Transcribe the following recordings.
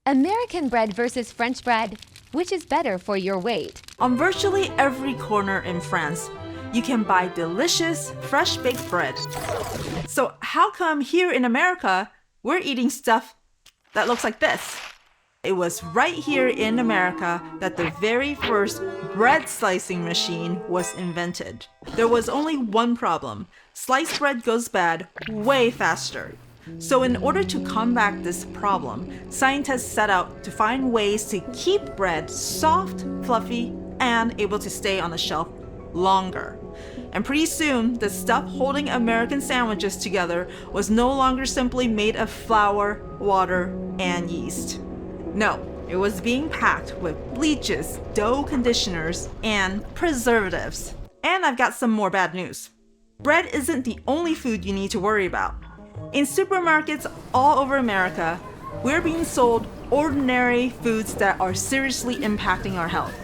American bread versus French bread. Which is better for your weight? On virtually every corner in France, you can buy delicious, fresh baked bread. So how come here in America, we're eating stuff that looks like this? It was right here in America that the very first bread slicing machine was invented. There was only one problem. Sliced bread goes bad way faster. So in order to combat this problem, scientists set out to find ways to keep bread soft, fluffy, and able to stay on the shelf longer. And pretty soon, the stuff holding American sandwiches together was no longer simply made of flour, water, and yeast. No, it was being packed with bleaches, dough conditioners, and preservatives. And I've got some more bad news. Bread isn't the only food you need to worry about. In supermarkets all over America, we're being sold ordinary foods that are seriously impacting our health.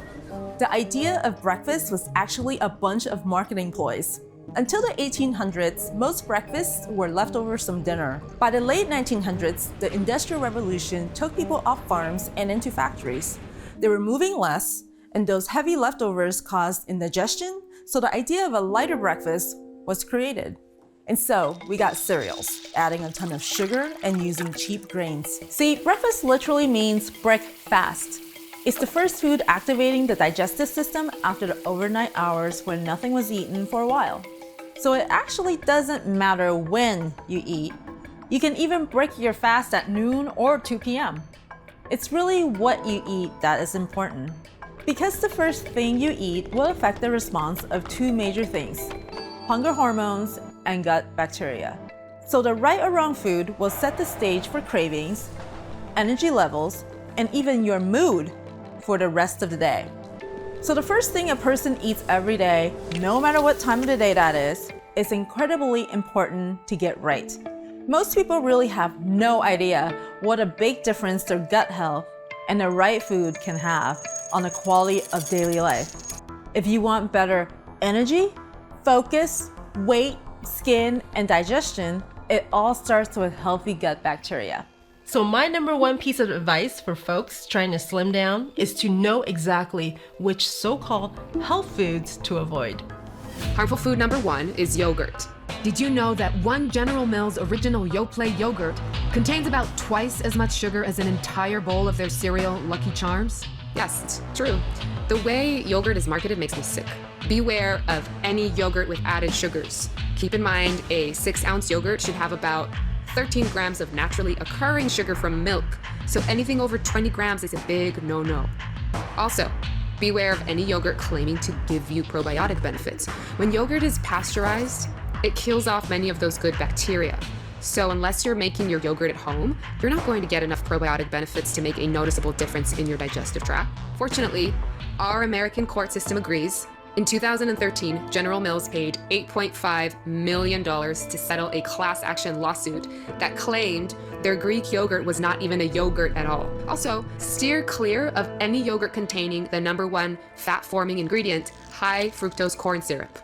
The idea of breakfast was actually a bunch of marketing ploys. Until the 1800s, most breakfasts were leftovers from dinner. By the late 1900s, the Industrial Revolution took people off farms and into factories. They were moving less, and those heavy leftovers caused indigestion, so the idea of a lighter breakfast was created. And so we got cereals, adding a ton of sugar and using cheap grains. See, breakfast literally means break fast. It's the first food activating the digestive system after the overnight hours when nothing was eaten for a while. So it actually doesn't matter when you eat. You can even break your fast at noon or 2 p.m. It's really what you eat that is important. Because the first thing you eat will affect the response of two major things: hunger hormones and gut bacteria. So the right or wrong food will set the stage for cravings, energy levels, and even your mood for the rest of the day. So the first thing a person eats every day, no matter what time of the day that is incredibly important to get right. Most people really have no idea what a big difference their gut health and the right food can have on the quality of daily life. If you want better energy, focus, weight, skin, and digestion, it all starts with healthy gut bacteria. So my number one piece of advice for folks trying to slim down is to know exactly which so-called health foods to avoid. Harmful food number one is yogurt. Did you know that one General Mills original Yoplait yogurt contains about twice as much sugar as an entire bowl of their cereal Lucky Charms? Yes, it's true. The way yogurt is marketed makes me sick. Beware of any yogurt with added sugars. Keep in mind, a 6-ounce yogurt should have about 13 grams of naturally occurring sugar from milk, so anything over 20 grams is a big no-no. Also, beware of any yogurt claiming to give you probiotic benefits. When yogurt is pasteurized, it kills off many of those good bacteria. So unless you're making your yogurt at home, you're not going to get enough probiotic benefits to make a noticeable difference in your digestive tract. Fortunately, our American court system agrees. In 2013, General Mills paid $8.5 million to settle a class action lawsuit that claimed their Greek yogurt was not even a yogurt at all. Also, steer clear of any yogurt containing the number one fat-forming ingredient, high fructose corn syrup.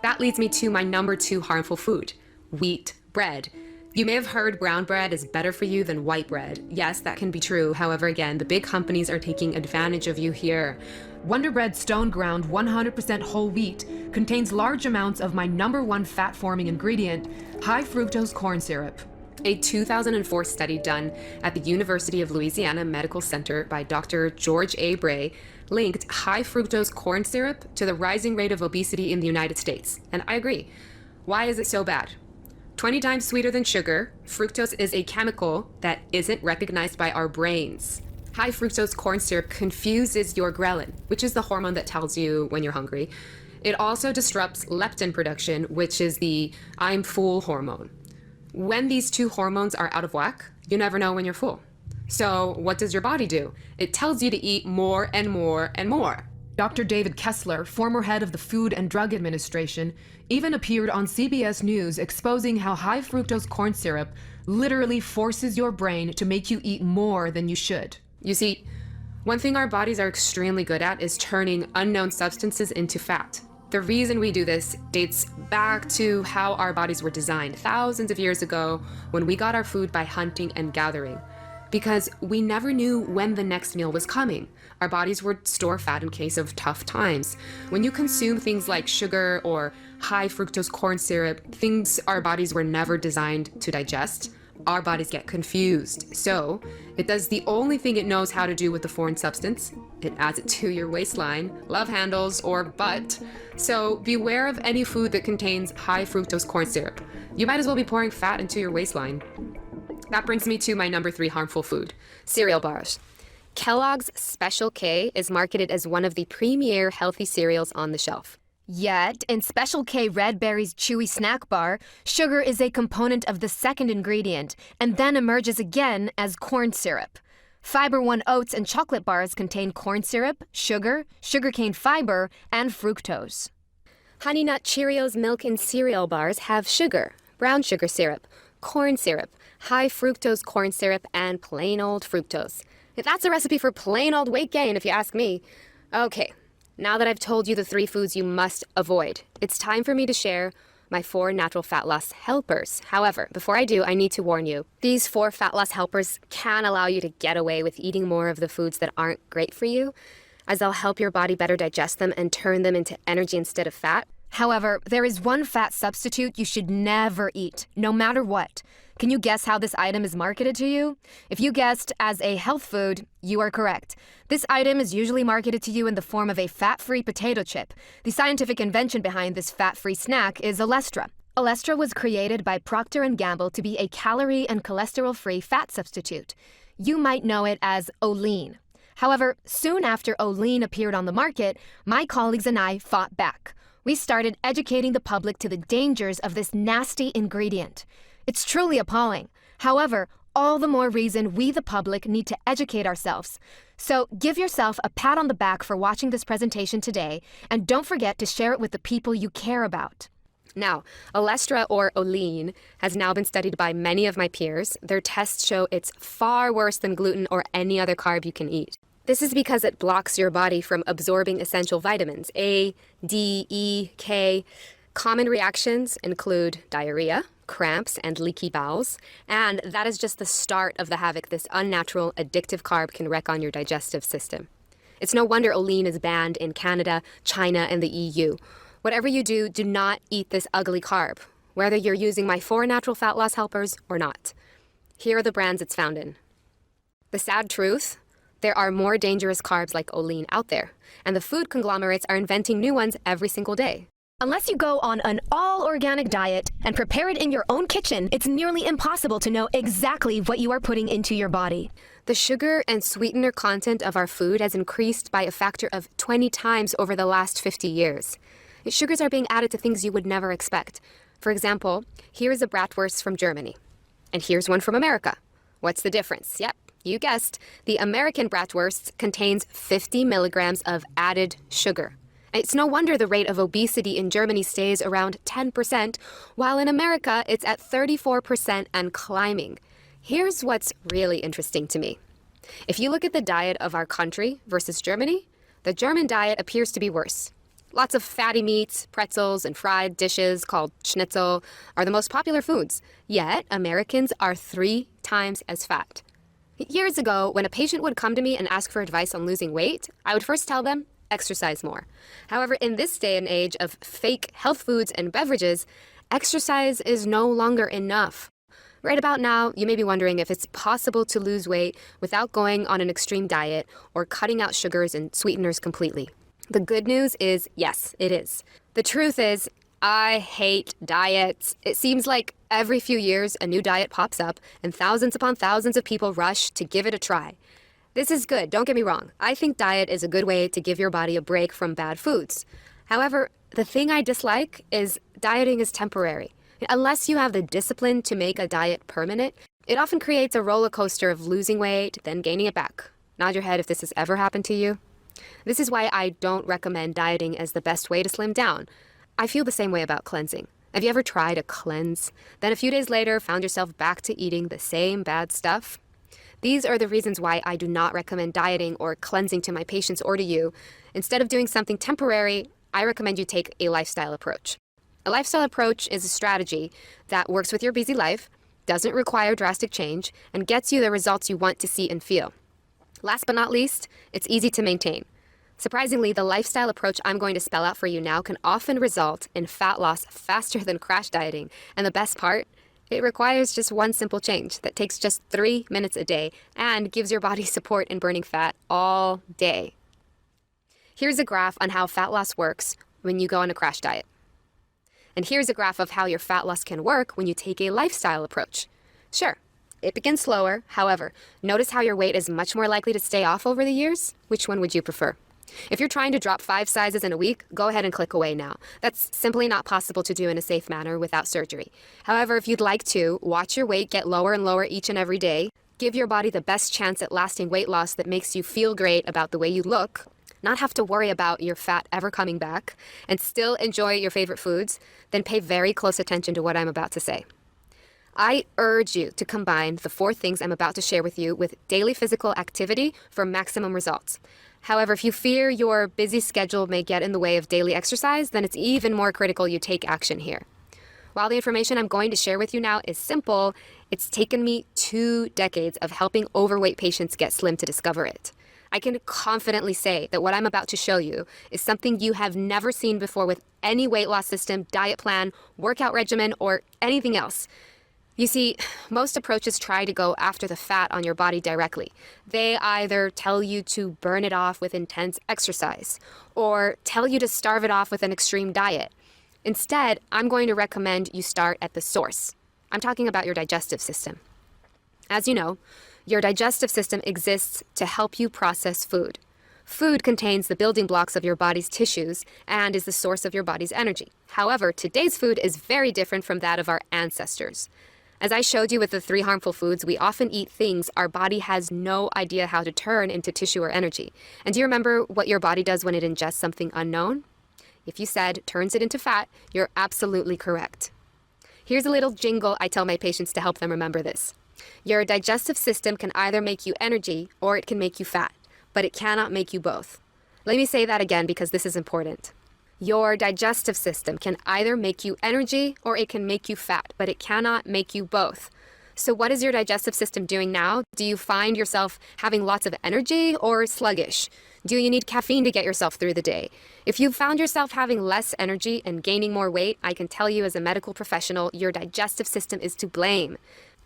That leads me to my number two harmful food, wheat bread. You may have heard brown bread is better for you than white bread. Yes, that can be true. However, again, the big companies are taking advantage of you here. Wonder Bread Stone Ground 100% whole wheat contains large amounts of my number one fat-forming ingredient, high fructose corn syrup. A 2004 study done at the University of Louisiana Medical Center by Dr. George A. Bray linked high fructose corn syrup to the rising rate of obesity in the United States. And I agree. Why is it so bad? 20 times sweeter than sugar, fructose is a chemical that isn't recognized by our brains. High fructose corn syrup confuses your ghrelin, which is the hormone that tells you when you're hungry. It also disrupts leptin production, which is the I'm full hormone. When these two hormones are out of whack, you never know when you're full. So what does your body do? It tells you to eat more and more and more. Dr. David Kessler, former head of the Food and Drug Administration, even appeared on CBS News exposing how high fructose corn syrup literally forces your brain to make you eat more than you should. You see, one thing our bodies are extremely good at is turning unknown substances into fat. The reason we do this dates back to how our bodies were designed thousands of years ago when we got our food by hunting and gathering. because we never knew when the next meal was coming. Our bodies would store fat in case of tough times. When you consume things like sugar or high fructose corn syrup, things our bodies were never designed to digest, our bodies get confused. So it does the only thing it knows how to do with the foreign substance. It adds it to your waistline, love handles, or butt. So beware of any food that contains high fructose corn syrup. You might as well be pouring fat into your waistline. That brings me to my number 3 harmful food, cereal bars. Kellogg's Special K is marketed as one of the premier healthy cereals on the shelf. Yet, in Special K Red Berry's chewy snack bar, sugar is a component of the second ingredient and then emerges again as corn syrup. Fiber One oats and chocolate bars contain corn syrup, sugar, sugarcane fiber, and fructose. Honey Nut Cheerios milk and cereal bars have sugar, brown sugar syrup, corn syrup, high fructose corn syrup, and plain old fructose. That's a recipe for plain old weight gain, if you ask me. Okay, now that I've told you the 3 foods you must avoid, it's time for me to share my 4 natural fat loss helpers. However, before I do, I need to warn you. These 4 fat loss helpers can allow you to get away with eating more of the foods that aren't great for you, as they'll help your body better digest them and turn them into energy instead of fat. However, there is one fat substitute you should never eat, no matter what. Can you guess how this item is marketed to you? If you guessed as a health food, you are correct. This item is usually marketed to you in the form of a fat-free potato chip. The scientific invention behind this fat-free snack is Olestra. Olestra was created by Procter & Gamble to be a calorie and cholesterol-free fat substitute. You might know it as Olean. However, soon after Olean appeared on the market, my colleagues and I fought back. We started educating the public to the dangers of this nasty ingredient. It's truly appalling. However, all the more reason we, the public, need to educate ourselves. So give yourself a pat on the back for watching this presentation today, and don't forget to share it with the people you care about. Now, Olestra or Olean has now been studied by many of my peers. Their tests show it's far worse than gluten or any other carb you can eat. This is because it blocks your body from absorbing essential vitamins A, D, E, K. Common reactions include diarrhea, cramps, and leaky bowels, and that is just the start of the havoc this unnatural, addictive carb can wreak on your digestive system. It's no wonder Olean is banned in Canada, China, and the EU. Whatever you do, do not eat this ugly carb, whether you're using my 4 natural fat loss helpers or not. Here are the brands it's found in. The sad truth: there are more dangerous carbs like Olean out there, and the food conglomerates are inventing new ones every single day. Unless you go on an all-organic diet and prepare it in your own kitchen, it's nearly impossible to know exactly what you are putting into your body. The sugar and sweetener content of our food has increased by a factor of 20 times over the last 50 years. Sugars are being added to things you would never expect. For example, here's a bratwurst from Germany, and here's one from America. What's the difference? Yep, you guessed. The American bratwurst contains 50 milligrams of added sugar. It's no wonder the rate of obesity in Germany stays around 10%, while in America it's at 34% and climbing. Here's what's really interesting to me. If you look at the diet of our country versus Germany, the German diet appears to be worse. Lots of fatty meats, pretzels, and fried dishes called schnitzel are the most popular foods, yet Americans are 3 times as fat. Years ago, when a patient would come to me and ask for advice on losing weight, I would first tell them, exercise more. However, in this day and age of fake health foods and beverages, exercise is no longer enough. Right about now, you may be wondering if it's possible to lose weight without going on an extreme diet or cutting out sugars and sweeteners completely. The good news is, yes, it is. The truth is, I hate diets. It seems like every few years a new diet pops up and thousands upon thousands of people rush to give it a try. This is good, don't get me wrong. I think diet is a good way to give your body a break from bad foods. However, the thing I dislike is dieting is temporary. Unless you have the discipline to make a diet permanent, it often creates a roller coaster of losing weight, then gaining it back. Nod your head if this has ever happened to you. This is why I don't recommend dieting as the best way to slim down. I feel the same way about cleansing. Have you ever tried a cleanse, then a few days later found yourself back to eating the same bad stuff? These are the reasons why I do not recommend dieting or cleansing to my patients or to you. Instead of doing something temporary, I recommend you take a lifestyle approach. A lifestyle approach is a strategy that works with your busy life, doesn't require drastic change, and gets you the results you want to see and feel. Last but not least, it's easy to maintain. Surprisingly, the lifestyle approach I'm going to spell out for you now can often result in fat loss faster than crash dieting. And the best part? It requires just one simple change that takes just 3 minutes a day and gives your body support in burning fat all day. Here's a graph on how fat loss works when you go on a crash diet. And here's a graph of how your fat loss can work when you take a lifestyle approach. Sure, it begins slower. However, notice how your weight is much more likely to stay off over the years? Which one would you prefer? If you're trying to drop 5 sizes in a week, go ahead and click away now. That's simply not possible to do in a safe manner without surgery. However, if you'd like to, watch your weight get lower and lower each and every day. Give your body the best chance at lasting weight loss that makes you feel great about the way you look, not have to worry about your fat ever coming back, and still enjoy your favorite foods, then pay very close attention to what I'm about to say. I urge you to combine the 4 things I'm about to share with you with daily physical activity for maximum results. However, if you fear your busy schedule may get in the way of daily exercise, then it's even more critical you take action here. While the information I'm going to share with you now is simple, it's taken me 2 decades of helping overweight patients get slim to discover it. I can confidently say that what I'm about to show you is something you have never seen before with any weight loss system, diet plan, workout regimen, or anything else. You see, most approaches try to go after the fat on your body directly. They either tell you to burn it off with intense exercise or tell you to starve it off with an extreme diet. Instead, I'm going to recommend you start at the source. I'm talking about your digestive system. As you know, your digestive system exists to help you process food. Food contains the building blocks of your body's tissues and is the source of your body's energy. However, today's food is very different from that of our ancestors. As I showed you with the 3 harmful foods, we often eat things our body has no idea how to turn into tissue or energy. And do you remember what your body does when it ingests something unknown? If you said turns it into fat, you're absolutely correct. Here's a little jingle I tell my patients to help them remember this. Your digestive system can either make you energy or it can make you fat, but it cannot make you both. Let me say that again because this is important. Your digestive system can either make you energy or it can make you fat, but it cannot make you both. So what is your digestive system doing now? Do you find yourself having lots of energy or sluggish? Do you need caffeine to get yourself through the day? If you've found yourself having less energy and gaining more weight, I can tell you as a medical professional, your digestive system is to blame.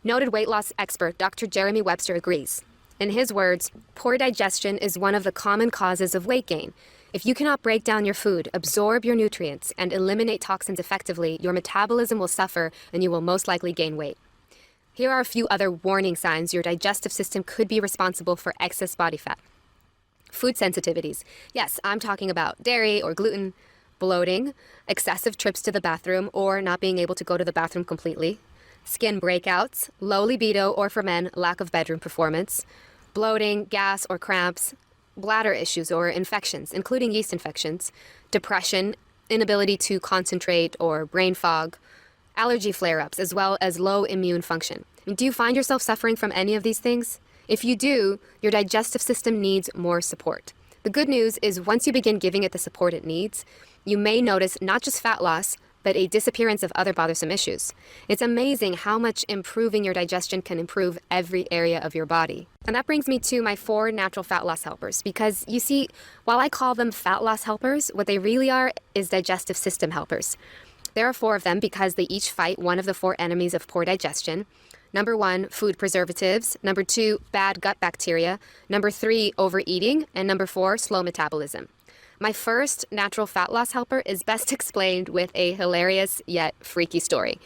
Noted weight loss expert Dr. Jeremy Webster agrees. In his words, poor digestion is one of the common causes of weight gain. If you cannot break down your food, absorb your nutrients, and eliminate toxins effectively, your metabolism will suffer and you will most likely gain weight. Here are a few other warning signs your digestive system could be responsible for excess body fat. Food sensitivities. Yes, I'm talking about dairy or gluten, bloating, excessive trips to the bathroom or not being able to go to the bathroom completely, skin breakouts, low libido or for men, lack of bedroom performance, bloating, gas or cramps, bladder issues or infections, including yeast infections, depression, inability to concentrate or brain fog, allergy flare-ups, as well as low immune function. Do you find yourself suffering from any of these things? If you do, your digestive system needs more support. The good news is once you begin giving it the support it needs, you may notice not just fat loss, but a disappearance of other bothersome issues. It's amazing how much improving your digestion can improve every area of your body. And that brings me to my 4 natural fat loss helpers, because you see, while I call them fat loss helpers, what they really are is digestive system helpers. There are 4 of them because they each fight one of the 4 enemies of poor digestion. Number 1, food preservatives. Number 2, bad gut bacteria. Number 3, overeating. And number 4, slow metabolism. My first natural fat loss helper is best explained with a hilarious yet freaky story.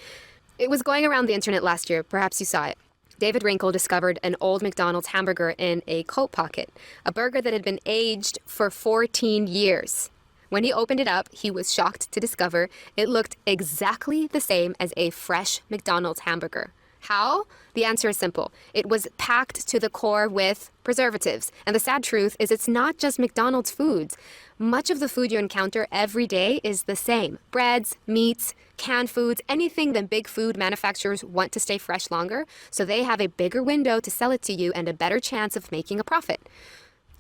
It was going around the internet last year, perhaps you saw it. David Wrinkle discovered an old McDonald's hamburger in a coat pocket, a burger that had been aged for 14 years. When he opened it up, he was shocked to discover it looked exactly the same as a fresh McDonald's hamburger. How? The answer is simple. It was packed to the core with preservatives. And the sad truth is it's not just McDonald's foods. Much of the food you encounter every day is the same. Breads, meats, canned foods, anything that big food manufacturers want to stay fresh longer, so they have a bigger window to sell it to you and a better chance of making a profit.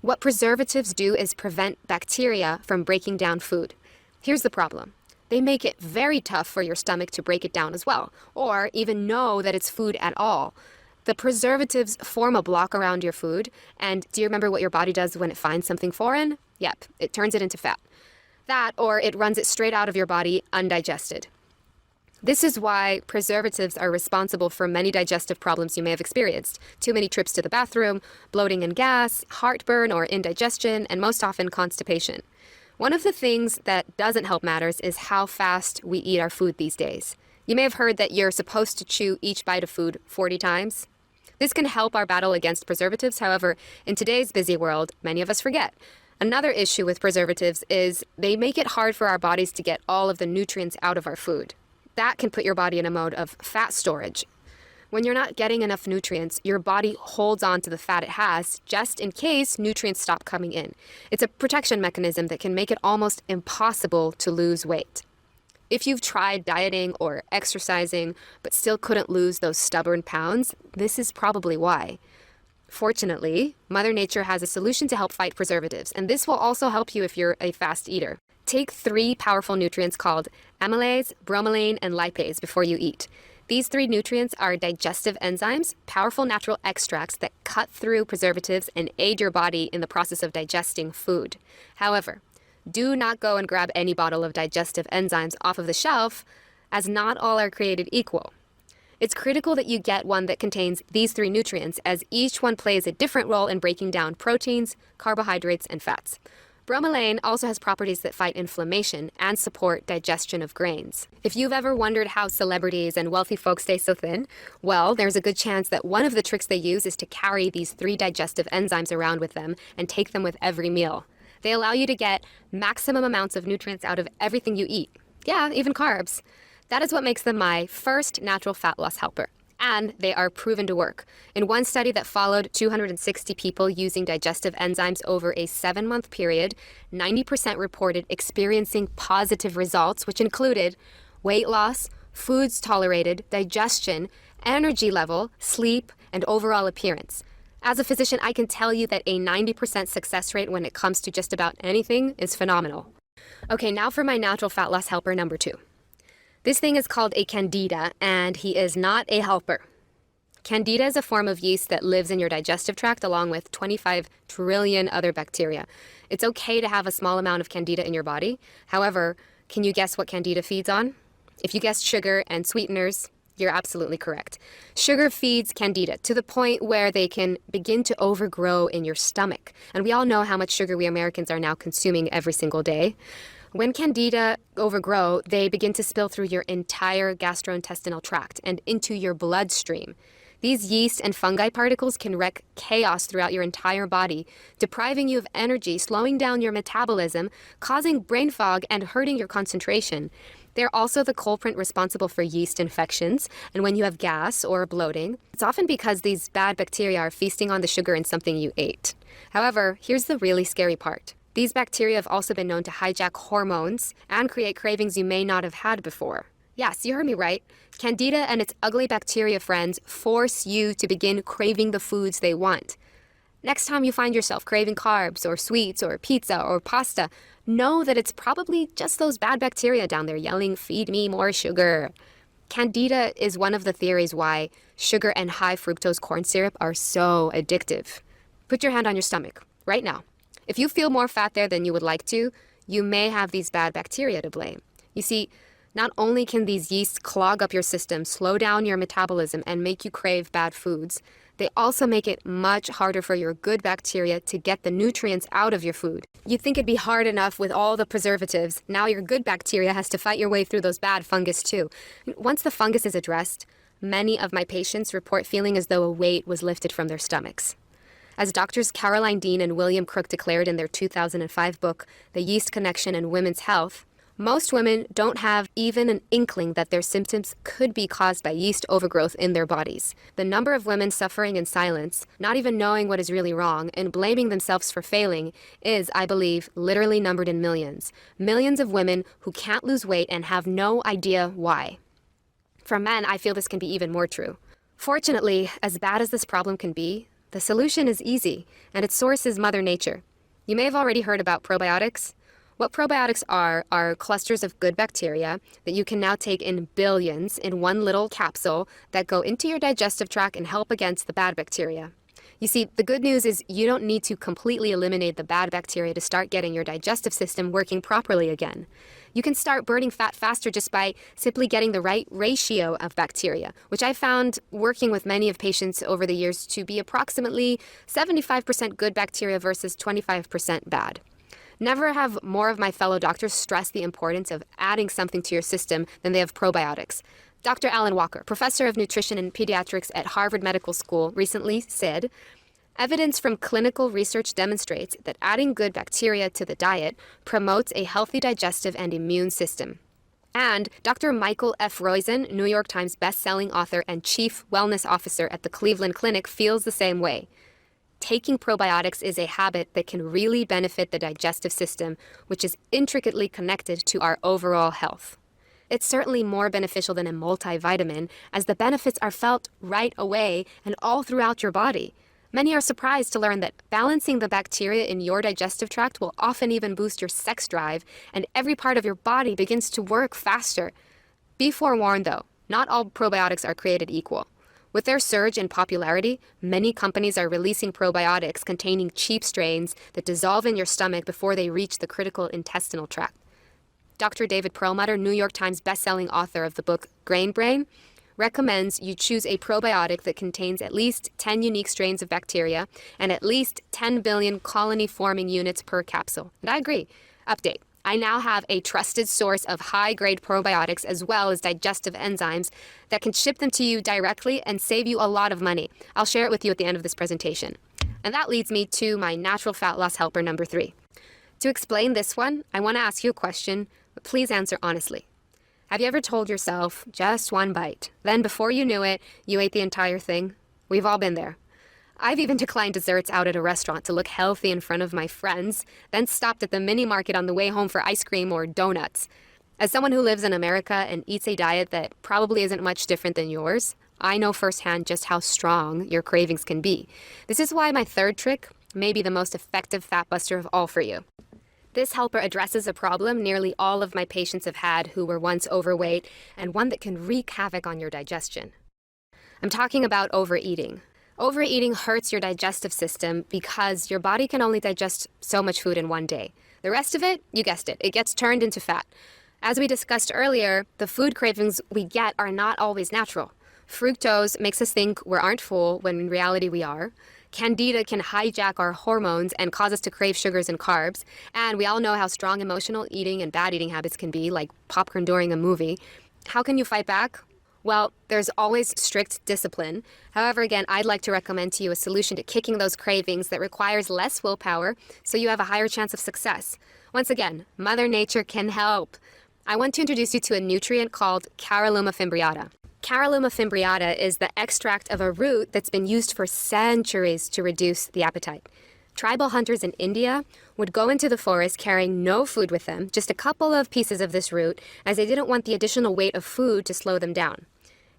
What preservatives do is prevent bacteria from breaking down food. Here's the problem. They make it very tough for your stomach to break it down as well, or even know that it's food at all. The preservatives form a block around your food, and do you remember what your body does when it finds something foreign? Yep, it turns it into fat. That, or it runs it straight out of your body undigested. This is why preservatives are responsible for many digestive problems you may have experienced. Too many trips to the bathroom, bloating and gas, heartburn or indigestion, and most often constipation. One of the things that doesn't help matters is how fast we eat our food these days. You may have heard that you're supposed to chew each bite of food 40 times. This can help our battle against preservatives. However, in today's busy world, many of us forget. Another issue with preservatives is they make it hard for our bodies to get all of the nutrients out of our food. That can put your body in a mode of fat storage. When you're not getting enough nutrients, your body holds on to the fat it has just in case nutrients stop coming in. It's a protection mechanism that can make it almost impossible to lose weight. If you've tried dieting or exercising but still couldn't lose those stubborn pounds, this is probably why. Fortunately, Mother Nature has a solution to help fight preservatives, and this will also help you if you're a fast eater. Take 3 powerful nutrients called amylase, bromelain, and lipase before you eat. These 3 nutrients are digestive enzymes, powerful natural extracts that cut through preservatives and aid your body in the process of digesting food. However, do not go and grab any bottle of digestive enzymes off of the shelf, as not all are created equal. It's critical that you get one that contains these 3 nutrients, as each one plays a different role in breaking down proteins, carbohydrates, and fats. Bromelain also has properties that fight inflammation and support digestion of grains. If you've ever wondered how celebrities and wealthy folks stay so thin, well, there's a good chance that one of the tricks they use is to carry these 3 digestive enzymes around with them and take them with every meal. They allow you to get maximum amounts of nutrients out of everything you eat. Yeah, even carbs. That is what makes them my first natural fat loss helper. And they are proven to work. In one study that followed 260 people using digestive enzymes over a 7-month period, 90% reported experiencing positive results, which included weight loss, foods tolerated, digestion, energy level, sleep, and overall appearance. As a physician, I can tell you that a 90% success rate when it comes to just about anything is phenomenal. Okay, now for my natural fat loss helper number 2. This thing is called a candida, and he is not a helper. Candida is a form of yeast that lives in your digestive tract along with 25 trillion other bacteria. It's okay to have a small amount of candida in your body. However, can you guess what candida feeds on? If you guessed sugar and sweeteners, you're absolutely correct. Sugar feeds candida to the point where they can begin to overgrow in your stomach. And we all know how much sugar we Americans are now consuming every single day. When candida overgrow, they begin to spill through your entire gastrointestinal tract and into your bloodstream. These yeast and fungi particles can wreak chaos throughout your entire body, depriving you of energy, slowing down your metabolism, causing brain fog, and hurting your concentration. They're also the culprit responsible for yeast infections, and when you have gas or bloating, it's often because these bad bacteria are feasting on the sugar in something you ate. However, here's the really scary part. These bacteria have also been known to hijack hormones and create cravings you may not have had before. Yes, you heard me right. Candida and its ugly bacteria friends force you to begin craving the foods they want. Next time you find yourself craving carbs or sweets or pizza or pasta, know that it's probably just those bad bacteria down there yelling, "Feed me more sugar." Candida is one of the theories why sugar and high fructose corn syrup are so addictive. Put your hand on your stomach right now. If you feel more fat there than you would like to, you may have these bad bacteria to blame. You see, not only can these yeasts clog up your system, slow down your metabolism, and make you crave bad foods, they also make it much harder for your good bacteria to get the nutrients out of your food. You'd think it'd be hard enough with all the preservatives. Now your good bacteria has to fight your way through those bad fungus too. Once the fungus is addressed, many of my patients report feeling as though a weight was lifted from their stomachs. As doctors Caroline Dean and William Crook declared in their 2005 book, The Yeast Connection in Women's Health, most women don't have even an inkling that their symptoms could be caused by yeast overgrowth in their bodies. The number of women suffering in silence, not even knowing what is really wrong, and blaming themselves for failing is, I believe, literally numbered in millions. Millions of women who can't lose weight and have no idea why. For men, I feel this can be even more true. Fortunately, as bad as this problem can be, the solution is easy, and its source is Mother Nature. You may have already heard about probiotics. What probiotics are clusters of good bacteria that you can now take in billions in one little capsule that go into your digestive tract and help against the bad bacteria. You see, the good news is you don't need to completely eliminate the bad bacteria to start getting your digestive system working properly again. You can start burning fat faster just by simply getting the right ratio of bacteria, which I found working with many of patients over the years to be approximately 75% good bacteria versus 25% bad. Never have more of my fellow doctors stressed the importance of adding something to your system than they have probiotics. Dr. Alan Walker, professor of nutrition and pediatrics at Harvard Medical School, recently said, "Evidence from clinical research demonstrates that adding good bacteria to the diet promotes a healthy digestive and immune system." And Dr. Michael F. Roizen, New York Times bestselling author and chief wellness officer at the Cleveland Clinic, feels the same way. Taking probiotics is a habit that can really benefit the digestive system, which is intricately connected to our overall health. It's certainly more beneficial than a multivitamin, as the benefits are felt right away and all throughout your body. Many are surprised to learn that balancing the bacteria in your digestive tract will often even boost your sex drive, and every part of your body begins to work faster. Be forewarned though, not all probiotics are created equal. With their surge in popularity, many companies are releasing probiotics containing cheap strains that dissolve in your stomach before they reach the critical intestinal tract. Dr. David Perlmutter, New York Times bestselling author of the book Grain Brain, recommends you choose a probiotic that contains at least 10 unique strains of bacteria and at least 10 billion colony-forming units per capsule. And I agree. Update. I now have a trusted source of high-grade probiotics as well as digestive enzymes that can ship them to you directly and save you a lot of money. I'll share it with you at the end of this presentation. And that leads me to my natural fat loss helper number 3. To explain this one, I want to ask you a question, but please answer honestly. Have you ever told yourself, just one bite, then before you knew it, you ate the entire thing? We've all been there. I've even declined desserts out at a restaurant to look healthy in front of my friends, then stopped at the mini market on the way home for ice cream or donuts. As someone who lives in America and eats a diet that probably isn't much different than yours, I know firsthand just how strong your cravings can be. This is why my third trick may be the most effective fat buster of all for you. This helper addresses a problem nearly all of my patients have had who were once overweight, and one that can wreak havoc on your digestion. I'm talking about overeating. Overeating hurts your digestive system because your body can only digest so much food in one day. The rest of it, you guessed it, it gets turned into fat. As we discussed earlier, the food cravings we get are not always natural. Fructose makes us think we aren't full when in reality we are. Candida can hijack our hormones and cause us to crave sugars and carbs. And we all know how strong emotional eating and bad eating habits can be, like popcorn during a movie. How can you fight back? Well, there's always strict discipline. However, again, I'd like to recommend to you a solution to kicking those cravings that requires less willpower so you have a higher chance of success. Once again, Mother Nature can help. I want to introduce you to a nutrient called Caralluma fimbriata. Caralluma fimbriata is the extract of a root that's been used for centuries to reduce the appetite. Tribal hunters in India would go into the forest carrying no food with them, just a couple of pieces of this root, as they didn't want the additional weight of food to slow them down.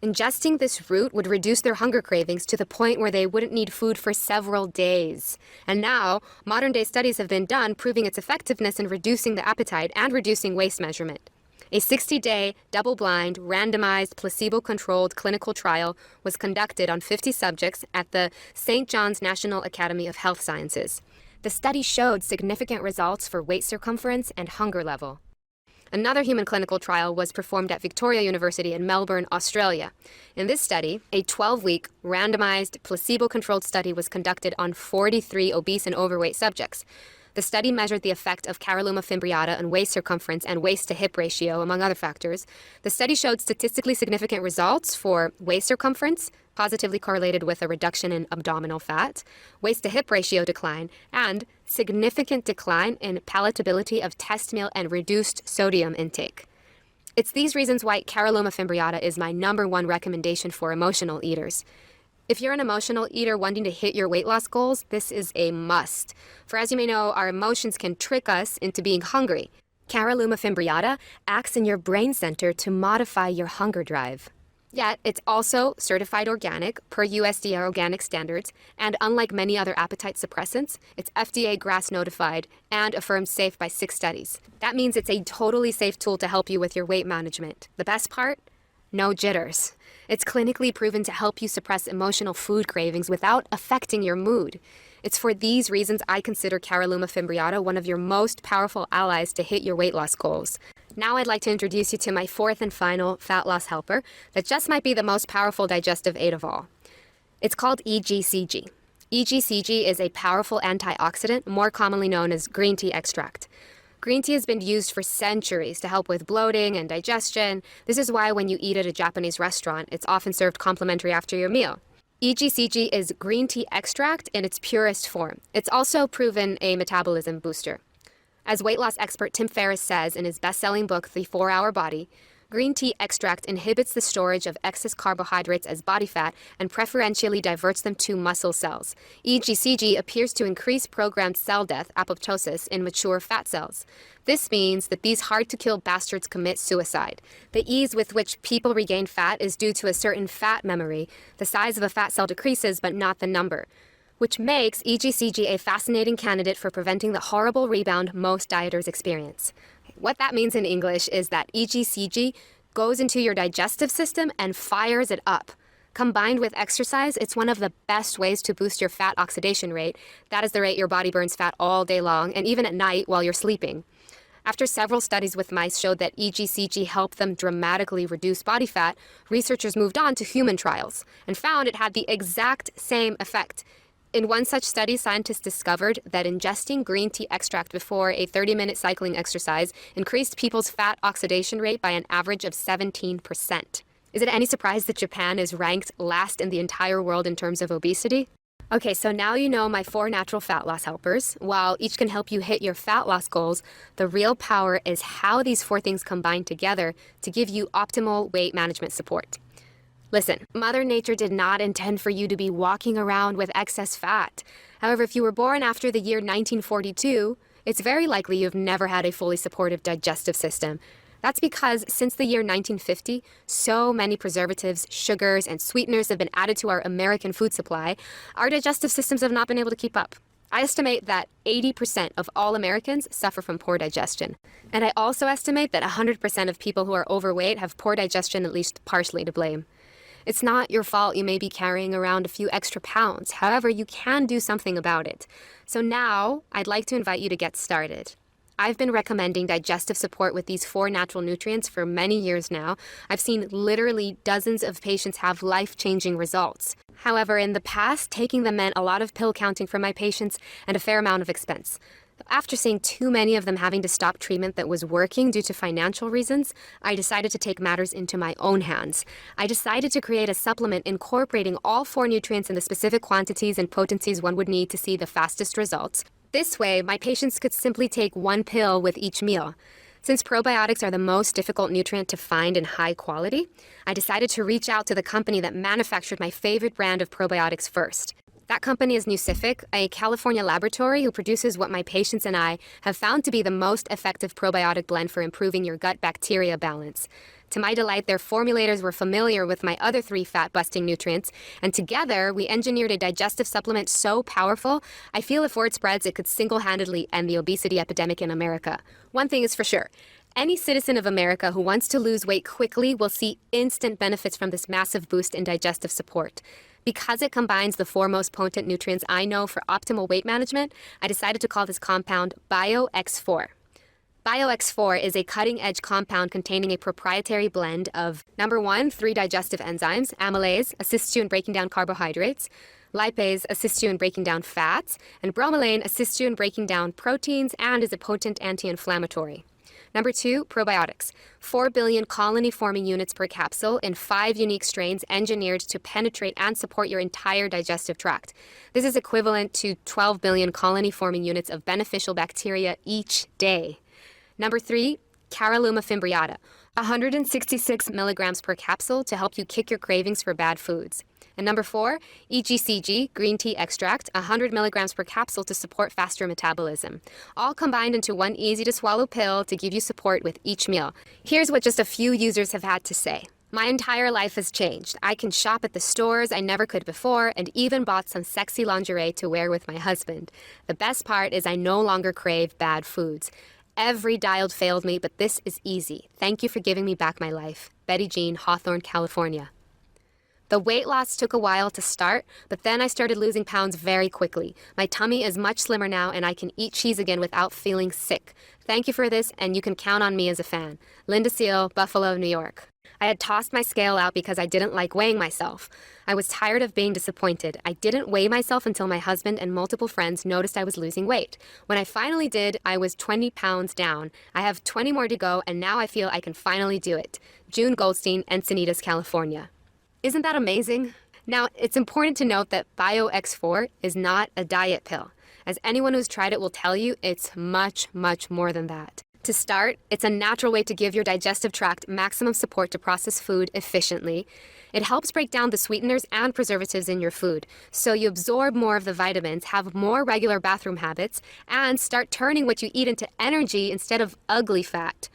Ingesting this root would reduce their hunger cravings to the point where they wouldn't need food for several days. And now, modern-day studies have been done proving its effectiveness in reducing the appetite and reducing waist measurement. A 60-day, double-blind, randomized, placebo-controlled clinical trial was conducted on 50 subjects at the St. John's National Academy of Health Sciences. The study showed significant results for waist circumference and hunger level. Another human clinical trial was performed at Victoria University in Melbourne, Australia. In this study, a 12-week, randomized, placebo-controlled study was conducted on 43 obese and overweight subjects. The study measured the effect of Caralluma fimbriata on waist circumference and waist-to-hip ratio, among other factors. The study showed statistically significant results for waist circumference, positively correlated with a reduction in abdominal fat, waist-to-hip ratio decline, and significant decline in palatability of test meal and reduced sodium intake. It's these reasons why Caralluma fimbriata is my #1 recommendation for emotional eaters. If you're an emotional eater wanting to hit your weight loss goals, this is a must. For as you may know, our emotions can trick us into being hungry. Caralluma fimbriata acts in your brain center to modify your hunger drive. Yet, it's also certified organic per USDA organic standards, and unlike many other appetite suppressants, it's FDA GRAS notified and affirmed safe by 6 studies. That means it's a totally safe tool to help you with your weight management. The best part? No jitters. It's clinically proven to help you suppress emotional food cravings without affecting your mood. It's for these reasons I consider Caralluma fimbriata one of your most powerful allies to hit your weight loss goals. Now I'd like to introduce you to my 4th and final fat loss helper that just might be the most powerful digestive aid of all. It's called EGCG. EGCG is a powerful antioxidant, more commonly known as green tea extract. Green tea has been used for centuries to help with bloating and digestion. This is why when you eat at a Japanese restaurant, it's often served complimentary after your meal. EGCG is green tea extract in its purest form. It's also proven a metabolism booster. As weight loss expert Tim Ferriss says in his best-selling book, The 4-Hour Body, green tea extract inhibits the storage of excess carbohydrates as body fat and preferentially diverts them to muscle cells. EGCG appears to increase programmed cell death, apoptosis, in mature fat cells. This means that these hard-to-kill bastards commit suicide. The ease with which people regain fat is due to a certain fat memory. The size of a fat cell decreases, but not the number, which makes EGCG a fascinating candidate for preventing the horrible rebound most dieters experience. What that means in English is that EGCG goes into your digestive system and fires it up. Combined with exercise, it's one of the best ways to boost your fat oxidation rate. That is the rate your body burns fat all day long and even at night while you're sleeping. After several studies with mice showed that EGCG helped them dramatically reduce body fat, researchers moved on to human trials and found it had the exact same effect. In one such study, scientists discovered that ingesting green tea extract before a 30-minute cycling exercise increased people's fat oxidation rate by an average of 17%. Is it any surprise that Japan is ranked last in the entire world in terms of obesity? Okay, so now you know my 4 natural fat loss helpers. While each can help you hit your fat loss goals, the real power is how these 4 things combine together to give you optimal weight management support. Listen, Mother Nature did not intend for you to be walking around with excess fat. However, if you were born after the year 1942, it's very likely you've never had a fully supportive digestive system. That's because since the year 1950, so many preservatives, sugars, and sweeteners have been added to our American food supply, our digestive systems have not been able to keep up. I estimate that 80% of all Americans suffer from poor digestion. And I also estimate that 100% of people who are overweight have poor digestion at least partially to blame. It's not your fault you may be carrying around a few extra pounds. However, you can do something about it. So now, I'd like to invite you to get started. I've been recommending digestive support with these 4 natural nutrients for many years now. I've seen literally dozens of patients have life-changing results. However, in the past, taking them meant a lot of pill counting for my patients and a fair amount of expense. After seeing too many of them having to stop treatment that was working due to financial reasons, I decided to take matters into my own hands. I decided to create a supplement incorporating all 4 nutrients in the specific quantities and potencies one would need to see the fastest results. This way, my patients could simply take 1 pill with each meal. Since probiotics are the most difficult nutrient to find in high quality, I decided to reach out to the company that manufactured my favorite brand of probiotics first. That company is Nucific, a California laboratory who produces what my patients and I have found to be the most effective probiotic blend for improving your gut bacteria balance. To my delight, their formulators were familiar with my other 3 fat-busting nutrients, and together we engineered a digestive supplement so powerful, I feel if word spreads, it could single-handedly end the obesity epidemic in America. One thing is for sure. Any citizen of America who wants to lose weight quickly will see instant benefits from this massive boost in digestive support. Because it combines the 4 most potent nutrients I know for optimal weight management, I decided to call this compound BioX4. BioX4 is a cutting-edge compound containing a proprietary blend of, number 1, 3 digestive enzymes. Amylase assists you in breaking down carbohydrates, lipase assists you in breaking down fats, and bromelain assists you in breaking down proteins and is a potent anti-inflammatory. Number 2, probiotics. 4 billion colony-forming units per capsule in 5 unique strains engineered to penetrate and support your entire digestive tract. This is equivalent to 12 billion colony-forming units of beneficial bacteria each day. Number 3, Caralluma fimbriata. 166 milligrams per capsule to help you kick your cravings for bad foods. And number 4, EGCG, green tea extract, 100 milligrams per capsule to support faster metabolism. All combined into one easy-to-swallow pill to give you support with each meal. Here's what just a few users have had to say. My entire life has changed. I can shop at the stores I never could before and even bought some sexy lingerie to wear with my husband. The best part is I no longer crave bad foods. Every diet failed me, but this is easy. Thank you for giving me back my life. Betty Jean, Hawthorne, California. The weight loss took a while to start, but then I started losing pounds very quickly. My tummy is much slimmer now, and I can eat cheese again without feeling sick. Thank you for this, and you can count on me as a fan. Linda Seal, Buffalo, New York. I had tossed my scale out because I didn't like weighing myself. I was tired of being disappointed. I didn't weigh myself until my husband and multiple friends noticed I was losing weight. When I finally did, I was 20 pounds down. I have 20 more to go, and now I feel I can finally do it. June Goldstein, Encinitas, California. Isn't that amazing? Now, it's important to note that BioX4 is not a diet pill. As anyone who's tried it will tell you, it's much, much more than that. To start, it's a natural way to give your digestive tract maximum support to process food efficiently. It helps break down the sweeteners and preservatives in your food, so you absorb more of the vitamins, have more regular bathroom habits, and start turning what you eat into energy instead of ugly fat.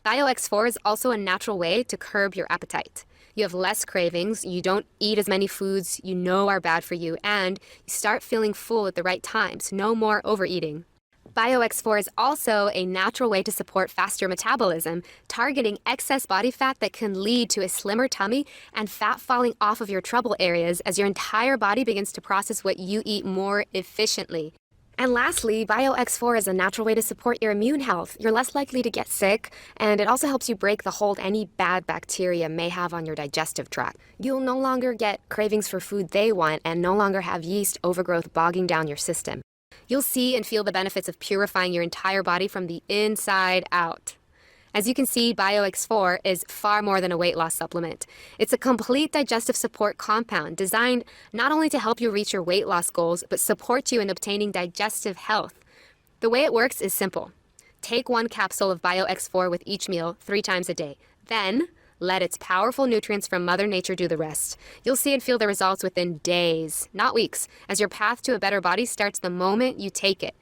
BioX4 is also a natural way to curb your appetite. You have less cravings, you don't eat as many foods you know are bad for you, and you start feeling full at the right times. No more overeating. BioX4 is also a natural way to support faster metabolism, targeting excess body fat that can lead to a slimmer tummy and fat falling off of your trouble areas as your entire body begins to process what you eat more efficiently. And lastly, BioX4 is a natural way to support your immune health. You're less likely to get sick, and it also helps you break the hold any bad bacteria may have on your digestive tract. You'll no longer get cravings for food they want and no longer have yeast overgrowth bogging down your system. You'll see and feel the benefits of purifying your entire body from the inside out. As you can see, BioX4 is far more than a weight loss supplement. It's a complete digestive support compound designed not only to help you reach your weight loss goals, but support you in obtaining digestive health. The way it works is simple. Take 1 capsule of BioX4 with each meal 3 times a day. Then, let its powerful nutrients from Mother Nature do the rest. You'll see and feel the results within days, not weeks, as your path to a better body starts the moment you take it.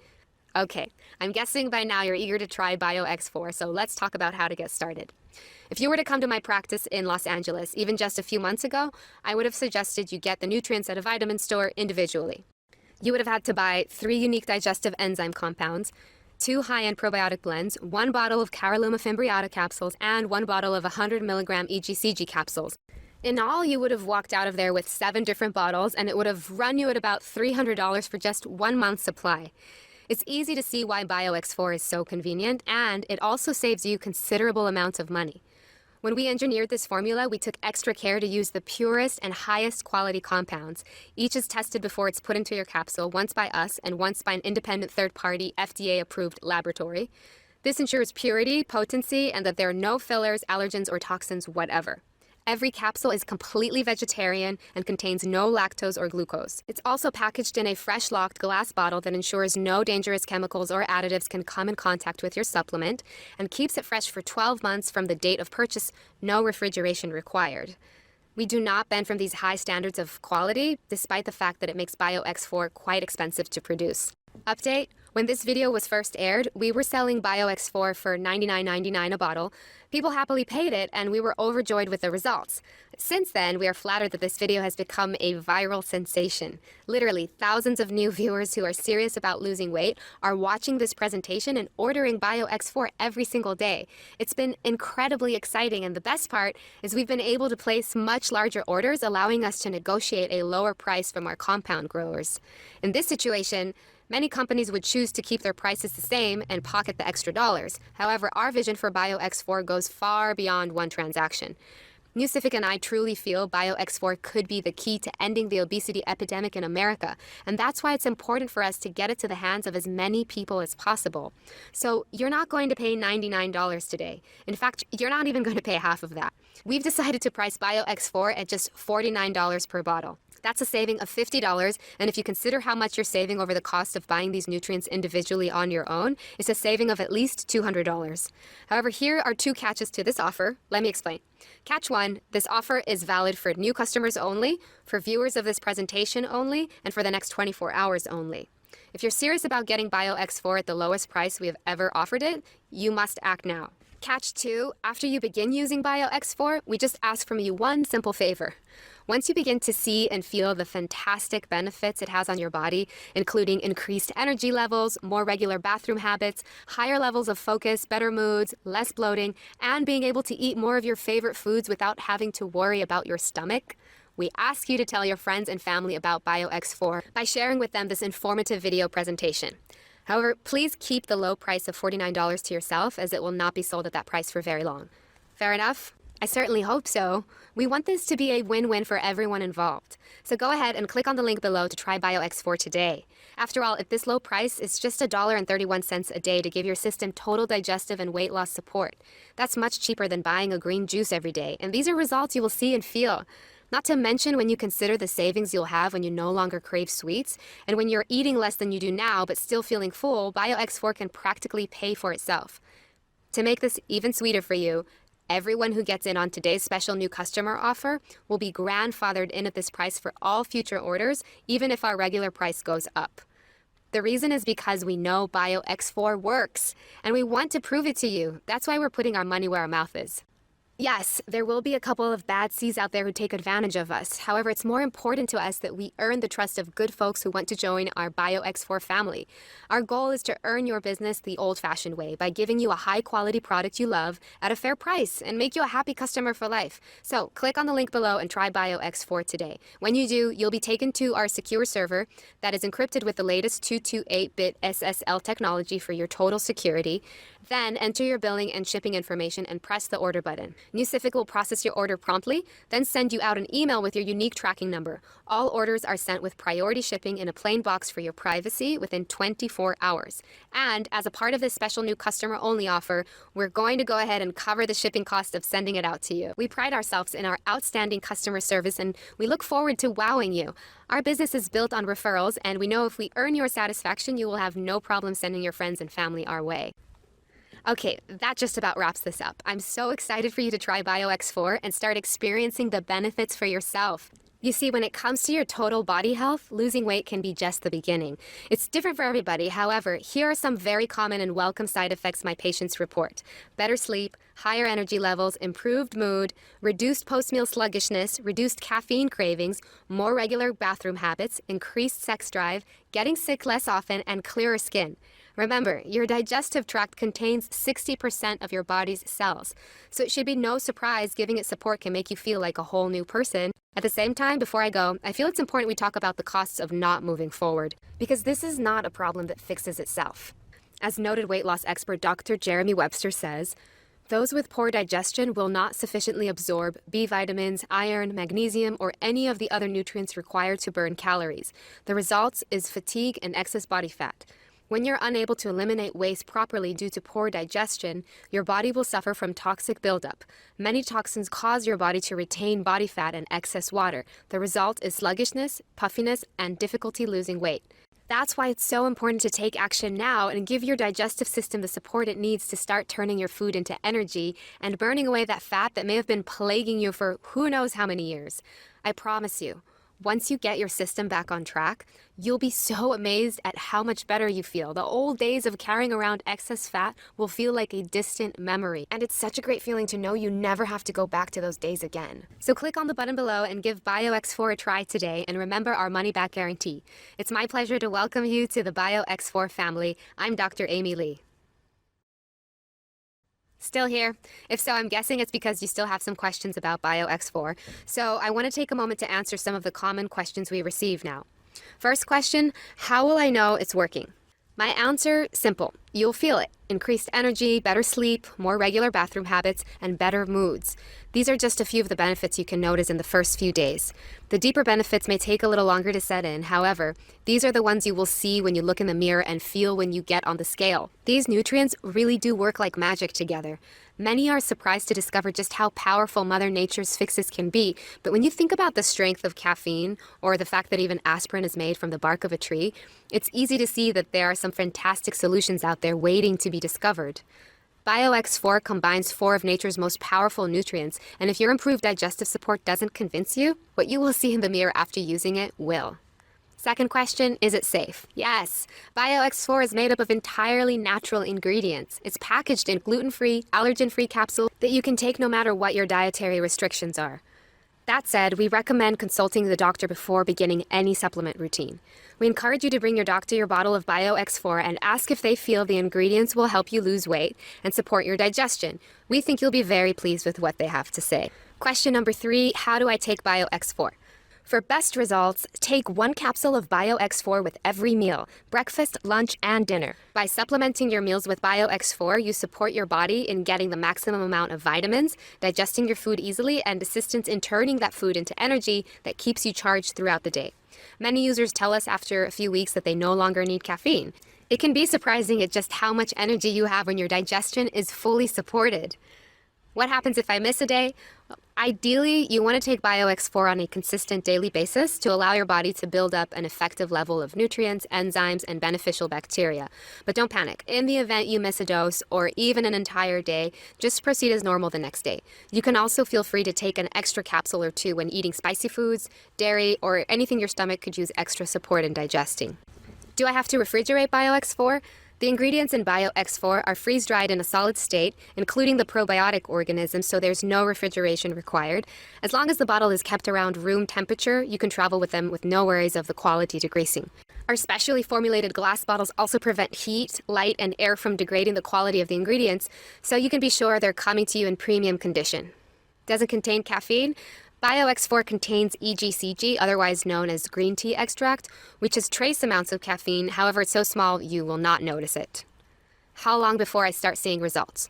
Okay, I'm guessing by now you're eager to try BioX4, so let's talk about how to get started. If you were to come to my practice in Los Angeles, even just a few months ago, I would have suggested you get the nutrients at a vitamin store individually. You would have had to buy 3 unique digestive enzyme compounds, 2 high-end probiotic blends, 1 bottle of Caralluma fimbriata capsules, and 1 bottle of 100 milligram EGCG capsules. In all, you would have walked out of there with 7 different bottles, and it would have run you at about $300 for just 1 month's supply. It's easy to see why BioX4 is so convenient, and it also saves you considerable amounts of money. When we engineered this formula, we took extra care to use the purest and highest quality compounds. Each is tested before it's put into your capsule, once by us and once by an independent third-party FDA-approved laboratory. This ensures purity, potency, and that there are no fillers, allergens, or toxins whatever. Every capsule is completely vegetarian and contains no lactose or glucose. It's also packaged in a fresh locked glass bottle that ensures no dangerous chemicals or additives can come in contact with your supplement and keeps it fresh for 12 months from the date of purchase, no refrigeration required. We do not bend from these high standards of quality, despite the fact that it makes BioX4 quite expensive to produce. Update: when this video was first aired, we were selling BioX4 for $99.99 a bottle. People happily paid it, and we were overjoyed with the results. Since then, we are flattered that this video has become a viral sensation. Literally, thousands of new viewers who are serious about losing weight are watching this presentation and ordering BioX4 every single day. It's been incredibly exciting, and the best part is we've been able to place much larger orders, allowing us to negotiate a lower price from our compound growers. In this situation, many companies would choose to keep their prices the same and pocket the extra dollars. However, our vision for BioX4 goes far beyond one transaction. Newcific and I truly feel BioX4 could be the key to ending the obesity epidemic in America, and that's why it's important for us to get it to the hands of as many people as possible. So you're not going to pay $99 today. In fact, you're not even going to pay half of that. We've decided to price BioX4 at just $49 per bottle. That's a saving of $50, and if you consider how much you're saving over the cost of buying these nutrients individually on your own, it's a saving of at least $200. However, here are 2 catches to this offer. Let me explain. Catch 1, this offer is valid for new customers only, for viewers of this presentation only, and for the next 24 hours only. If you're serious about getting BioX4 at the lowest price we have ever offered it, you must act now. Catch 2, after you begin using BioX4, we just ask from you one simple favor. Once you begin to see and feel the fantastic benefits it has on your body, including increased energy levels, more regular bathroom habits, higher levels of focus, better moods, less bloating, and being able to eat more of your favorite foods without having to worry about your stomach, we ask you to tell your friends and family about BioX4 by sharing with them this informative video presentation. However, please keep the low price of $49 to yourself, as it will not be sold at that price for very long. Fair enough? I certainly hope so. We want this to be a win-win for everyone involved. So go ahead and click on the link below to try BioX4 today. After all, at this low price, it's just $1.31 a day to give your system total digestive and weight loss support. That's much cheaper than buying a green juice every day, and these are results you will see and feel. Not to mention when you consider the savings you'll have when you no longer crave sweets, and when you're eating less than you do now but still feeling full, BioX4 can practically pay for itself. To make this even sweeter for you, everyone who gets in on today's special new customer offer will be grandfathered in at this price for all future orders, even if our regular price goes up. The reason is because we know BioX4 works, and we want to prove it to you. That's why we're putting our money where our mouth is. Yes, there will be a couple of bad seeds out there who take advantage of us. However, it's more important to us that we earn the trust of good folks who want to join our BioX4 family. Our goal is to earn your business the old-fashioned way by giving you a high-quality product you love at a fair price and make you a happy customer for life. So click on the link below and try BioX4 today. When you do, you'll be taken to our secure server that is encrypted with the latest 228-bit SSL technology for your total security. Then enter your billing and shipping information and press the order button. Nucific will process your order promptly, then send you out an email with your unique tracking number. All orders are sent with priority shipping in a plain box for your privacy within 24 hours. And as a part of this special new customer-only offer, we're going to go ahead and cover the shipping cost of sending it out to you. We pride ourselves in our outstanding customer service, and we look forward to wowing you. Our business is built on referrals, and we know if we earn your satisfaction, you will have no problem sending your friends and family our way. Okay, that just about wraps this up. I'm so excited for you to try BioX4 and start experiencing the benefits for yourself. You see, when it comes to your total body health, losing weight can be just the beginning. It's different for everybody. However, here are some very common and welcome side effects my patients report. Better sleep, higher energy levels, improved mood, reduced post-meal sluggishness, reduced caffeine cravings, more regular bathroom habits, increased sex drive, getting sick less often, and clearer skin. Remember, your digestive tract contains 60% of your body's cells, so it should be no surprise giving it support can make you feel like a whole new person. At the same time, before I go, I feel it's important we talk about the costs of not moving forward, because this is not a problem that fixes itself. As noted weight loss expert Dr. Jeremy Webster says, those with poor digestion will not sufficiently absorb B vitamins, iron, magnesium, or any of the other nutrients required to burn calories. The result is fatigue and excess body fat. When you're unable to eliminate waste properly due to poor digestion, your body will suffer from toxic buildup. Many toxins cause your body to retain body fat and excess water. The result is sluggishness, puffiness, and difficulty losing weight. That's why it's so important to take action now and give your digestive system the support it needs to start turning your food into energy and burning away that fat that may have been plaguing you for who knows how many years. I promise you, once you get your system back on track, you'll be so amazed at how much better you feel. The old days of carrying around excess fat will feel like a distant memory. And it's such a great feeling to know you never have to go back to those days again. So click on the button below and give BioX4 a try today, and remember our money-back guarantee. It's my pleasure to welcome you to the BioX4 family. I'm Dr. Amy Lee. Still here? If so, I'm guessing it's because you still have some questions about BioX4. So I want to take a moment to answer some of the common questions we receive now. First question, how will I know it's working? My answer, simple. You'll feel it. Increased energy, better sleep, more regular bathroom habits, and better moods. These are just a few of the benefits you can notice in the first few days. The deeper benefits may take a little longer to set in. However, these are the ones you will see when you look in the mirror and feel when you get on the scale. These nutrients really do work like magic together. Many are surprised to discover just how powerful Mother Nature's fixes can be, but when you think about the strength of caffeine, or the fact that even aspirin is made from the bark of a tree, it's easy to see that there are some fantastic solutions out there waiting to be discovered. BioX4 combines 4 of nature's most powerful nutrients, and if your improved digestive support doesn't convince you, what you will see in the mirror after using it will. Second question, is it safe? Yes. BioX4 is made up of entirely natural ingredients. It's packaged in gluten-free, allergen-free capsules that you can take no matter what your dietary restrictions are. That said, we recommend consulting the doctor before beginning any supplement routine. We encourage you to bring your doctor your bottle of BioX4 and ask if they feel the ingredients will help you lose weight and support your digestion. We think you'll be very pleased with what they have to say. Question number 3, how do I take BioX4? For best results, take 1 capsule of BioX4 with every meal, breakfast, lunch, and dinner. By supplementing your meals with BioX4, you support your body in getting the maximum amount of vitamins, digesting your food easily, and assistance in turning that food into energy that keeps you charged throughout the day. Many users tell us after a few weeks that they no longer need caffeine. It can be surprising at just how much energy you have when your digestion is fully supported. What happens if I miss a day? Ideally, you want to take BioX4 on a consistent daily basis to allow your body to build up an effective level of nutrients, enzymes, and beneficial bacteria. But don't panic. In the event you miss a dose or even an entire day, just proceed as normal the next day. You can also feel free to take an extra capsule or 2 when eating spicy foods, dairy, or anything your stomach could use extra support in digesting. Do I have to refrigerate BioX4? The ingredients in BioX4 are freeze-dried in a solid state, including the probiotic organisms, so there's no refrigeration required. As long as the bottle is kept around room temperature, you can travel with them with no worries of the quality degreasing. Our specially formulated glass bottles also prevent heat, light, and air from degrading the quality of the ingredients, so you can be sure they're coming to you in premium condition. Doesn't contain caffeine? BioX4 contains EGCG, otherwise known as green tea extract, which has trace amounts of caffeine. However, it's so small you will not notice it. How long before I start seeing results?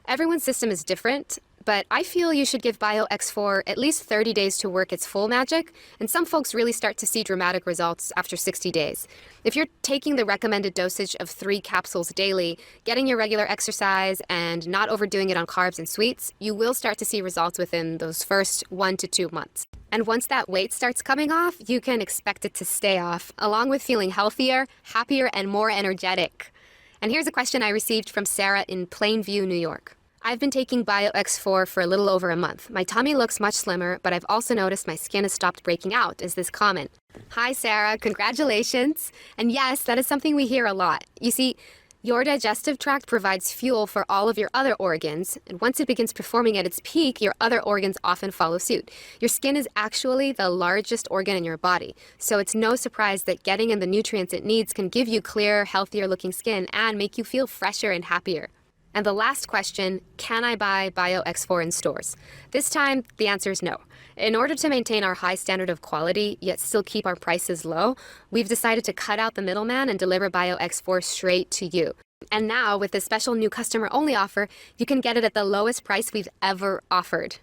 Everyone's system is different, but I feel you should give BioX4 at least 30 days to work its full magic, and some folks really start to see dramatic results after 60 days. If you're taking the recommended dosage of 3 capsules daily, getting your regular exercise, and not overdoing it on carbs and sweets, you will start to see results within those first 1 to 2 months. And once that weight starts coming off, you can expect it to stay off, along with feeling healthier, happier, and more energetic. And here's a question I received from Sarah in Plainview, New York. I've been taking BioX4 for a little over a month. My tummy looks much slimmer, but I've also noticed my skin has stopped breaking out, is this comment. Hi, Sarah. Congratulations. And yes, that is something we hear a lot. You see, your digestive tract provides fuel for all of your other organs, and once it begins performing at its peak, your other organs often follow suit. Your skin is actually the largest organ in your body, so it's no surprise that getting in the nutrients it needs can give you clearer, healthier looking skin and make you feel fresher and happier. And the last question, can I buy BioX4 in stores? This time, the answer is no. In order to maintain our high standard of quality, yet still keep our prices low, we've decided to cut out the middleman and deliver BioX4 straight to you. And now, with this special new customer-only offer, you can get it at the lowest price we've ever offered.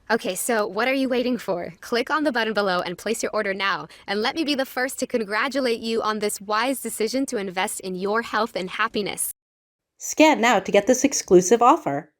Okay, so what are you waiting for? Click on the button below and place your order now. And let me be the first to congratulate you on this wise decision to invest in your health and happiness. Scan now to get this exclusive offer.